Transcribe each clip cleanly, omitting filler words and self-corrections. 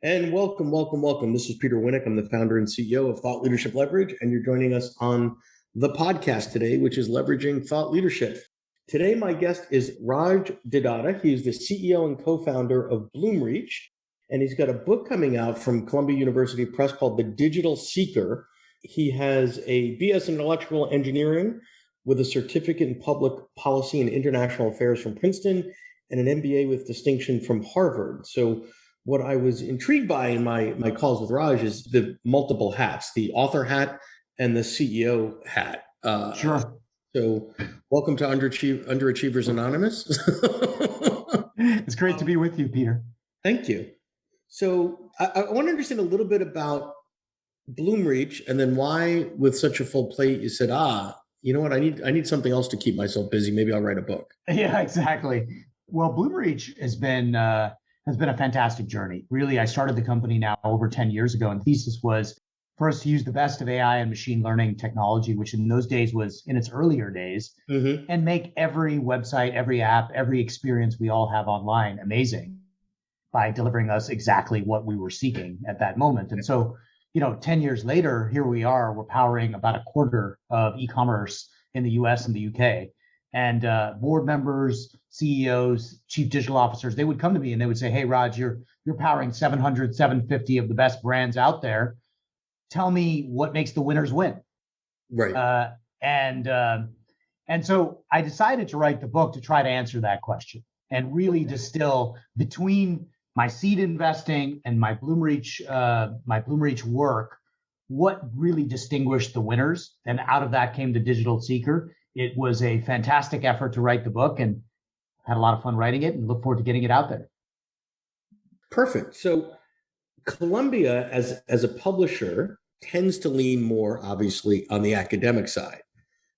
And welcome, welcome, welcome. This is Peter Winnick. I'm the founder and CEO of Thought Leadership Leverage, and you're joining us on the podcast today, which is Leveraging Thought Leadership. Today, my guest is Raj Datta. He's the CEO and co-founder of Bloomreach, and he's got a book coming out from Columbia University Press called The Digital Seeker. He has a BS in Electrical Engineering with a certificate in Public Policy and International Affairs from Princeton and an MBA with distinction from Harvard. So what I was intrigued by in my calls with Raj is the multiple hats, the author hat and the CEO hat. Sure. So welcome to Underachievers Anonymous. It's great to be with you, Peter. Thank you. So I want to understand a little bit about Bloomreach and then why with such a full plate you said, you know what, I need something else to keep myself busy. Maybe I'll write a book. Yeah, exactly. Well, Bloomreach has been a fantastic journey. Really, I started the company now over 10 years ago, and the thesis was for us to use the best of AI and machine learning technology, which in those days was in its earlier days, and make every website, every app, every experience we all have online amazing by delivering us exactly what we were seeking at that moment. And so, 10 years later, here we are, we're powering about a quarter of e-commerce in the US and the UK. And board members, CEOs, chief digital officers, they would come to me and they would say, "Hey, Raj, you're powering 700, 750 of the best brands out there. Tell me what makes the winners win." Right. And so I decided to write the book to try to answer that question and really distill between my seed investing and my Bloomreach work, what really distinguished the winners. And out of that came the Digital Seeker. It was a fantastic effort to write the book and had a lot of fun writing it and look forward to getting it out there. Perfect. So Columbia as a publisher tends to lean more obviously on the academic side,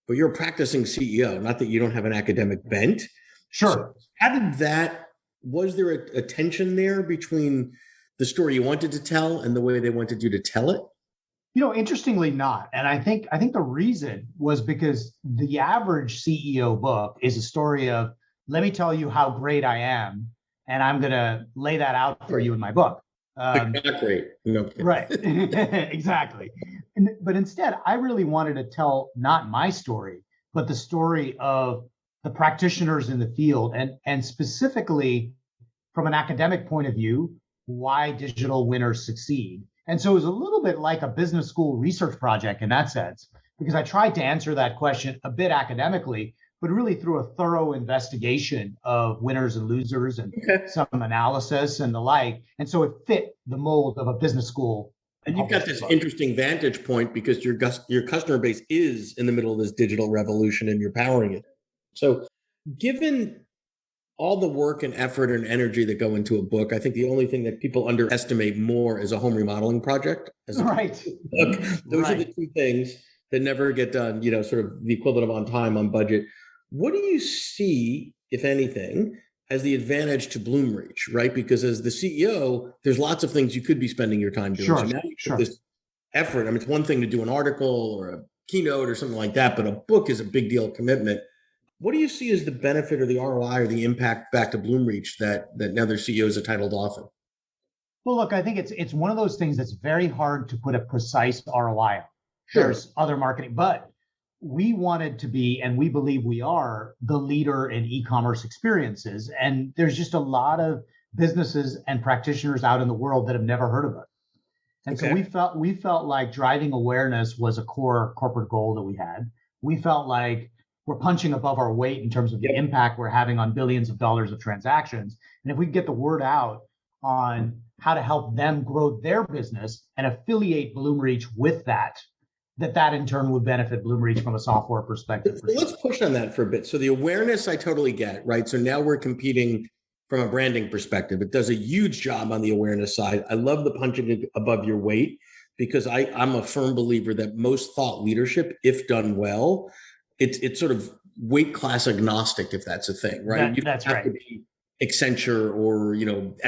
but you're a practicing CEO, not that you don't have an academic bent. Sure. So was there a tension there between the story you wanted to tell and the way they wanted you to tell it? Interestingly not. And I think the reason was because the average CEO book is a story of, let me tell you how great I am, and I'm going to lay that out for you in my book. Great. No. Right. Exactly. But instead, I really wanted to tell not my story, but the story of the practitioners in the field, and specifically from an academic point of view, why digital winners succeed. And so it was a little bit like a business school research project in that sense, because I tried to answer that question a bit academically, but really through a thorough investigation of winners and losers and some analysis and the like. And so it fit the mold of a business school. And you've got this interesting vantage point because your customer base is in the middle of this digital revolution and you're powering it. So given all the work and effort and energy that go into a book, I think the only thing that people underestimate more is a home remodeling project. Right. Those are the two things that never get done, sort of the equivalent of on time, on budget. What do you see, if anything, as the advantage to Bloomreach, right? Because as the CEO, there's lots of things you could be spending your time doing. Sure, so now you put this effort. I mean, it's one thing to do an article or a keynote or something like that, but a book is a big deal commitment. What do you see as the benefit or the ROI or the impact back to Bloomreach that now their CEOs are titled often? Well, look, I think it's one of those things that's very hard to put a precise ROI on. Sure. There's other marketing, but we wanted to be, and we believe we are, the leader in e-commerce experiences. And there's just a lot of businesses and practitioners out in the world that have never heard of it. And so we felt like driving awareness was a core corporate goal that we had. We felt like we're punching above our weight in terms of the impact we're having on billions of dollars of transactions. And if we get the word out on how to help them grow their business and affiliate Bloomreach with that in turn would benefit Bloomreach from a software perspective. So let's push on that for a bit. So the awareness I totally get, right? So now we're competing from a branding perspective. It does a huge job on the awareness side. I love the punching above your weight because I'm a firm believer that most thought leadership, if done well, it's sort of weight class agnostic, if that's a thing, right? That's right. To be Accenture or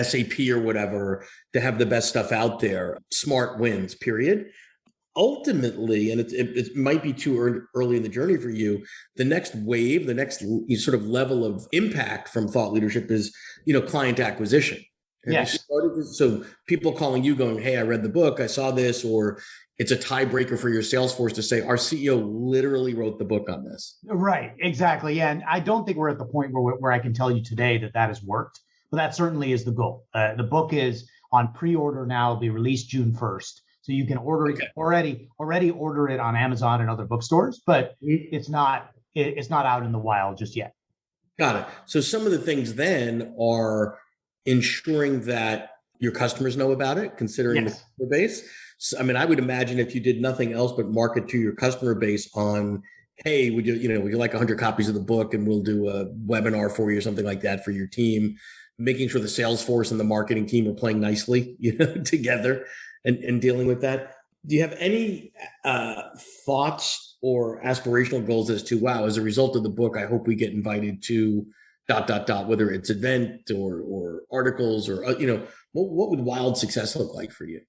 SAP or whatever to have the best stuff out there. Smart wins, period. Ultimately, and it might be too early in the journey for you, the next wave, the next sort of level of impact from thought leadership is, client acquisition. Have you Yes. started this? So people calling you going, hey, I read the book, I saw this, or it's a tiebreaker for your sales force to say, our CEO literally wrote the book on this. Right, exactly. Yeah, and I don't think we're at the point where I can tell you today that that has worked, but that certainly is the goal. The book is on pre-order now; it'll be released June 1st, so you can order it Okay. already order it on Amazon and other bookstores, but Mhm. it's not out in the wild just yet. Got it. So some of the things then are ensuring that your customers know about it, considering the Yes. customer base. So, I mean, I would imagine if you did nothing else but market to your customer base on, hey, would you like 100 copies of the book and we'll do a webinar for you or something like that for your team, making sure the sales force and the marketing team are playing nicely, together and dealing with that. Do you have any thoughts or aspirational goals as to, wow, as a result of the book, I hope we get invited to ... whether it's event or articles or what would wild success look like for you?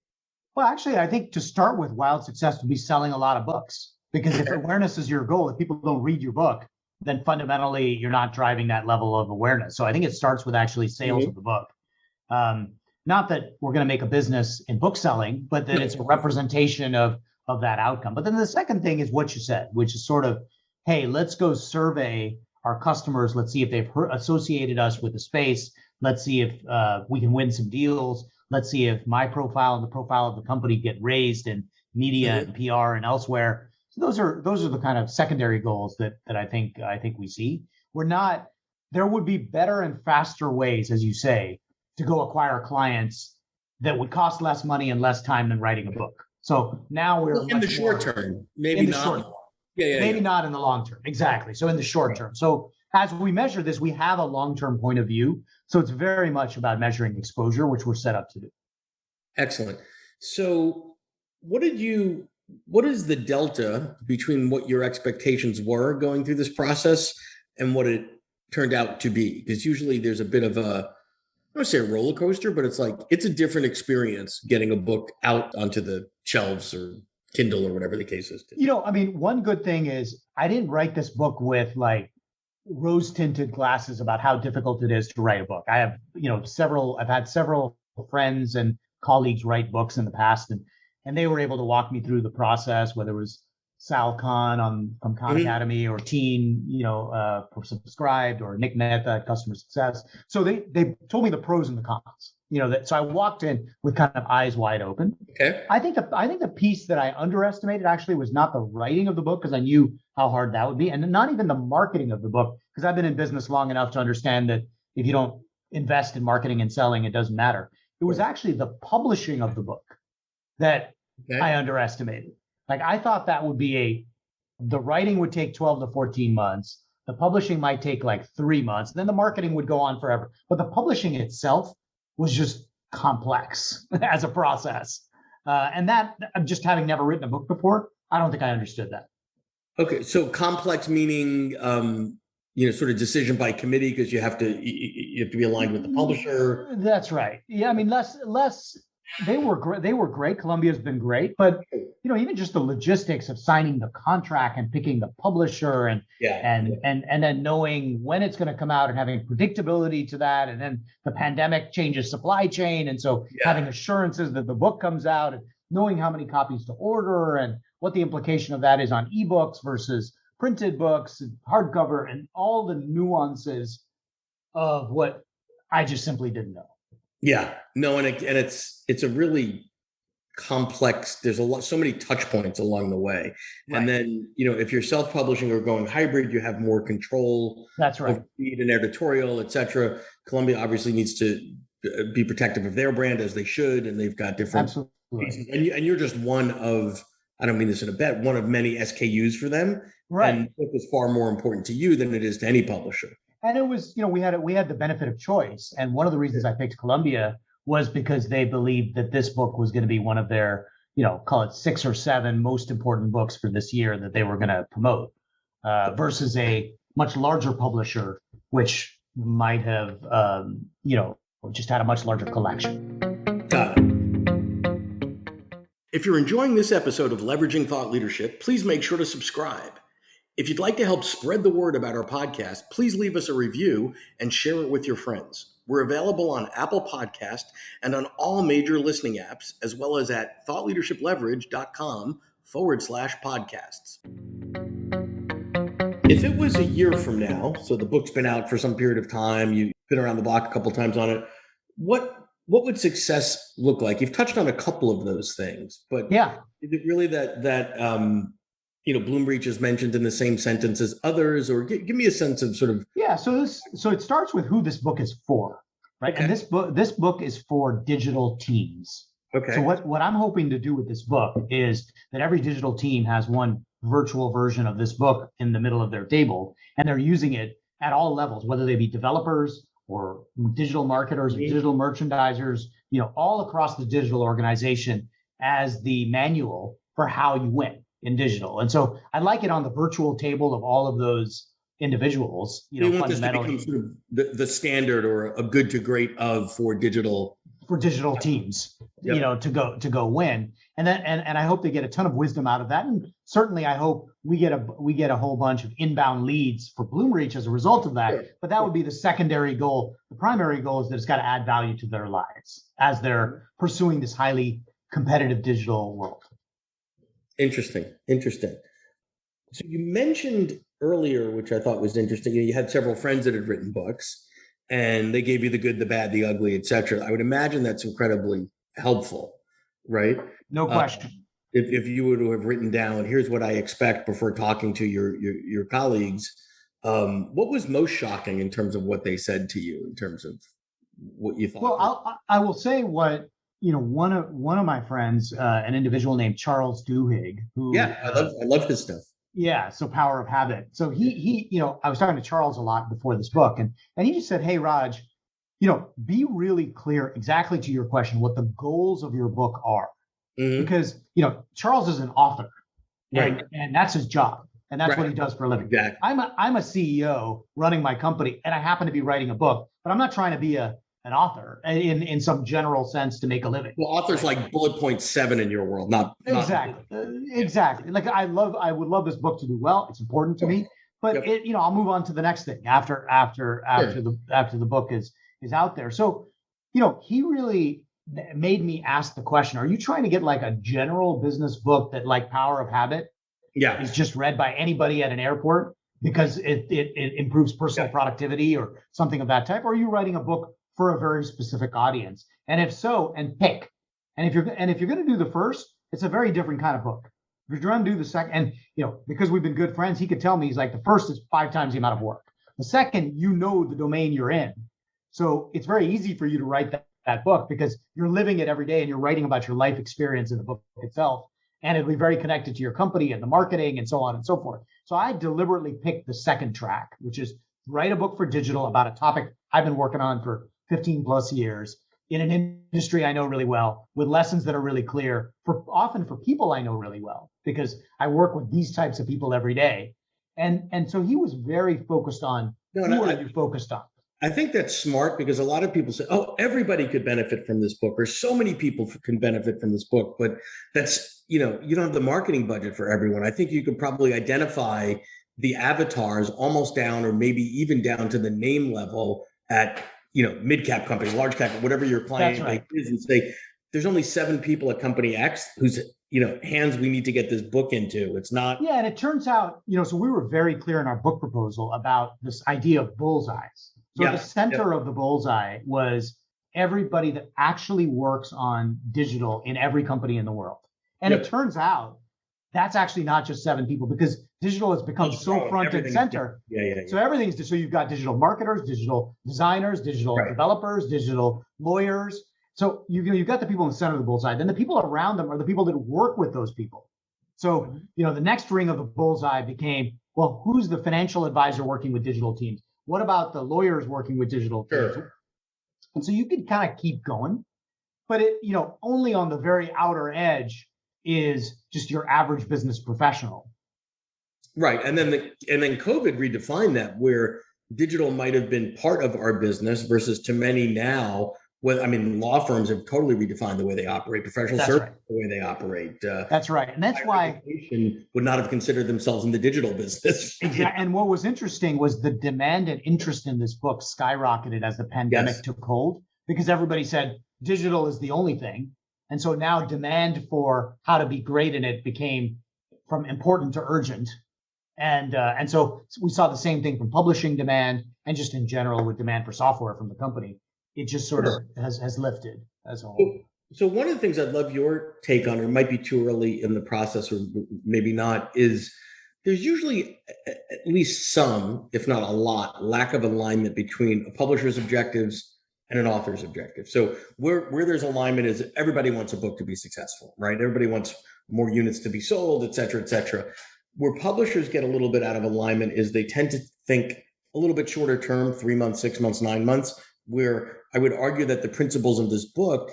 Well, actually, I think to start with, wild success would be selling a lot of books. Because if awareness is your goal, if people don't read your book, then fundamentally you're not driving that level of awareness. So I think it starts with actually sales of the book. Um, Not that we're going to make a business in book selling, but that it's a representation of that outcome. But then the second thing is what you said, which is sort of, hey, let's go survey our customers. Let's see if they've associated us with the space. Let's see if we can win some deals. Let's see if my profile and the profile of the company get raised in media and PR and elsewhere. So those are the kind of secondary goals that I think we see. We're not. There would be better and faster ways, as you say, to go acquire clients that would cost less money and less time than writing a book. So now we're In the much short more term, maybe in the not. short, Yeah, maybe not in the long term. Exactly. So in the short term. So as we measure this, we have a long-term point of view. So it's very much about measuring exposure, which we're set up to do. Excellent. So what is the delta between what your expectations were going through this process and what it turned out to be? Because usually there's a bit of a, I don't say a roller coaster, but it's a different experience getting a book out onto the shelves or Kindle or whatever the case is. I mean, one good thing is I didn't write this book with like rose tinted glasses about how difficult it is to write a book. I have, I've had several friends and colleagues write books in the past, and they were able to walk me through the process, whether it was Sal Khan from Khan Academy or Teen, for Subscribed, or Nick Mehta at Customer Success. So they told me the pros and the cons. So I walked in with kind of eyes wide open. Okay. I think the piece that I underestimated actually was not the writing of the book, because I knew how hard that would be, and not even the marketing of the book, because I've been in business long enough to understand that if you don't invest in marketing and selling, it doesn't matter. It was actually the publishing of the book that I underestimated. Like, I thought that would be the writing would take 12 to 14 months. The publishing might take like 3 months. Then the marketing would go on forever. But the publishing itself was just complex as a process. And that, just having never written a book before, I don't think I understood that. Okay. So complex meaning, sort of decision by committee, because you have to be aligned with the publisher. That's right. Yeah. I mean, less. They were great. They were great. Columbia's been great, but even just the logistics of signing the contract and picking the publisher and then knowing when it's going to come out and having predictability to that, and then the pandemic changes supply chain, and so having assurances that the book comes out and knowing how many copies to order and what the implication of that is on ebooks versus printed books, and hardcover, and all the nuances of what I just simply didn't know. Yeah, no, and it's a really complex. There's so many touch points along the way, and then if you're self-publishing or going hybrid, you have more control. That's right. Over feed and editorial, etc. Columbia obviously needs to be protective of their brand, as they should, and they've got different. Absolutely. And you're just one of, I don't mean this in a bet, one of many SKUs for them. Right. And it was far more important to you than it is to any publisher. And it was, we had the benefit of choice. And one of the reasons I picked Columbia was because they believed that this book was going to be one of their, call it 6 or 7 most important books for this year that they were going to promote, versus a much larger publisher, which might have, just had a much larger collection. Got it. If you're enjoying this episode of Leveraging Thought Leadership, please make sure to subscribe. If you'd like to help spread the word about our podcast, please leave us a review and share it with your friends. We're available on Apple Podcast and on all major listening apps, as well as at thoughtleadershipleverage.com/podcasts. If it was a year from now, so the book's been out for some period of time, you've been around the block a couple of times on it, what would success look like? You've touched on a couple of those things, but Yeah. is it really that Bloomreach is mentioned in the same sentence as others, or give me a sense of sort of. Yeah. So it starts with who this book is for, right? Okay. And this book is for digital teams. Okay. So what I'm hoping to do with this book is that every digital team has one virtual version of this book in the middle of their table, and they're using it at all levels, whether they be developers or digital marketers, or digital merchandisers, all across the digital organization as the manual for how you win in digital. And so I like it on the virtual table of all of those individuals. You want this to become sort of the standard or a good to great for digital teams, Yep. to go win. And I hope they get a ton of wisdom out of that. And certainly I hope we get a whole bunch of inbound leads for Bloomreach as a result of that. Sure. But that would be the secondary goal. The primary goal is that it's got to add value to their lives as they're pursuing this highly competitive digital world. Interesting. So you mentioned earlier, which I thought was interesting, you had several friends that had written books and they gave you the good, the bad, the ugly, etc. I would imagine that's incredibly helpful, right? No question. If you were to have written down, here's what I expect before talking to your colleagues, what was most shocking in terms of what they said to you, in terms of what you thought? Well, I will say what, one of my friends, an individual named Charles Duhigg, who I love his stuff. Yeah, so Power of Habit. So he I was talking to Charles a lot before this book, and he just said, "Hey, Raj, be really clear exactly to your question what the goals of your book are." Mm-hmm. Because, Charles is an author, right? And that's his job. And that's what he does for a living. Exactly. I'm a CEO running my company, and I happen to be writing a book, but I'm not trying to be an author in some general sense to make a living. Well, author's like bullet point 7 in your world, not exactly. Exactly. Like I would love this book to do well. It's important to me, but I'll move on to the next thing after the book is out there. So, he really made me ask the question, are you trying to get like a general business book that, like Power of Habit, is just read by anybody at an airport because it improves personal productivity or something of that type? Or are you writing a book for a very specific audience? And if so, and pick. And if you're going to do the first, it's a very different kind of book. If you're going to do the second, and because we've been good friends, he could tell me, he's like, the first is 5 times the amount of work. The second, the domain you're in. So it's very easy for you to write that book because you're living it every day and you're writing about your life experience in the book itself. And it'll be very connected to your company and the marketing and so on and so forth. So I deliberately picked the second track, which is write a book for digital about a topic I've been working on for 15 plus years in an industry I know really well, with lessons that are really clear, often for people I know really well, because I work with these types of people every day. And so he was very focused on who are you focused on? I think that's smart, because a lot of people say, oh, everybody could benefit from this book, or so many people can benefit from this book, but that's, you don't have the marketing budget for everyone. I think you could probably identify the avatars almost down, or maybe even down to the name level at, mid-cap companies, large cap, whatever your client is, and say, there's only 7 people at company X whose, hands we need to get this book into. It's not. Yeah. And it turns out, so we were very clear in our book proposal about this idea of bullseyes. So the center of the bullseye was everybody that actually works on digital in every company in the world. And it turns out that's actually not just 7 people, because digital has become so front and center. So everything's, so you've got digital marketers, digital designers, digital developers, digital lawyers. So you've got the people in the center of the bullseye. Then the people around them are the people that work with those people. So, the next ring of the bullseye became, well, who's the financial advisor working with digital teams? What about the lawyers working with digital teams? And so you can kind of keep going, but only on the very outer edge is just your average business professional. Right. And then COVID redefined that, where digital might have been part of our business versus to many now, Well, I mean, law firms have totally redefined the way they operate, professional That's services, right. the way they operate. That's right. And that's Higher why education would not have considered themselves in the digital business. exactly. And what was interesting was the demand and interest in this book skyrocketed as the pandemic Yes. took hold, because everybody said digital is the only thing. And so now demand for how to be great in it became from important to urgent. And so we saw the same thing from publishing demand and just in general with demand for software from the company. It just sort of has lifted as a whole. So one of the things I'd love your take on, or it might be too early in the process, or maybe not, is there's usually at least some, if not a lot, lack of alignment between a publisher's objectives and an author's objective. So where there's alignment is everybody wants a book to be successful, right? Everybody wants more units to be sold, et cetera, et cetera. Where publishers get a little bit out of alignment is they tend to think a little bit shorter term, 3 months, 6 months, 9 months, where I would argue that the principles of this book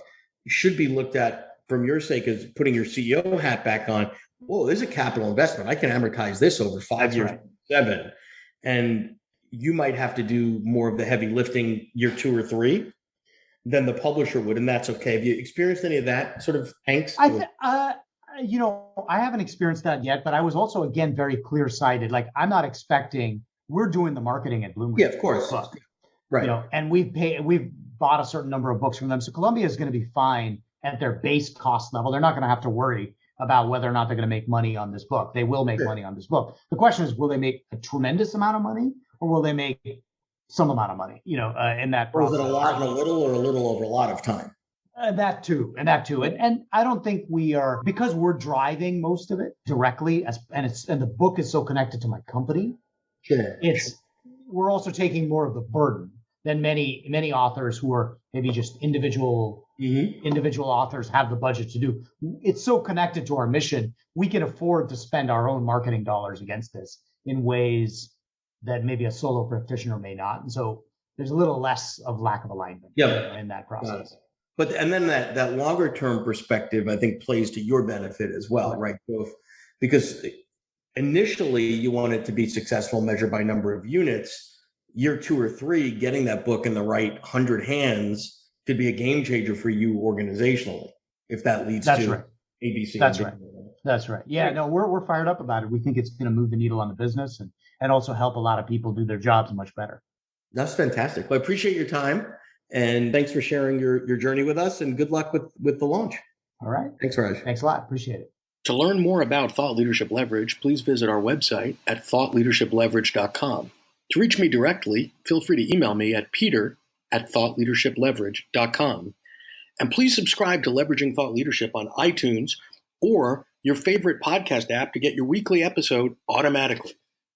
should be looked at from your sake as putting your CEO hat back on. Whoa, there's a capital investment. I can amortize this over 5 years, right. 7. And you might have to do more of the heavy lifting year 2 or 3 than the publisher would. And that's okay. Have you experienced any of that sort of angst? I haven't experienced that yet, but I was also, again, very clear-sighted. Like, I'm not expecting, we're doing the marketing at Bloomreach. Yeah, of course. Book, right. And we've bought a certain number of books from them. So Columbia is going to be fine at their base cost level. They're not going to have to worry about whether or not they're going to make money on this book. They will make money on this book. The question is, will they make a tremendous amount of money, or will they make some amount of money, in that process? Or is it a lot and a little, or a little over a lot of time? That too. And I don't think we are, because we're driving most of it directly, and the book is so connected to my company. Sure. We're also taking more of the burden than many authors who are maybe just individual authors have the budget to do. It's so connected to our mission. We can afford to spend our own marketing dollars against this in ways that maybe a solo practitioner may not. And so there's a little less of lack of alignment in that process. But and then that longer term perspective, I think, plays to your benefit as well, right? Because initially you want it to be successful, measured by number of units. Year 2 or 3, getting that book in the right 100 hands could be a game changer for you organizationally, if that leads to ABC. That's right. Yeah, no, we're fired up about it. We think it's going to move the needle on the business and also help a lot of people do their jobs much better. That's fantastic. Well, I appreciate your time, and thanks for sharing your journey with us, and good luck with the launch. All right. Thanks, Raj. Thanks a lot. Appreciate it. To learn more about Thought Leadership Leverage, please visit our website at thoughtleadershipleverage.com. To reach me directly, feel free to email me at peter@thoughtleadershipleverage.com. And please subscribe to Leveraging Thought Leadership on iTunes or your favorite podcast app to get your weekly episode automatically.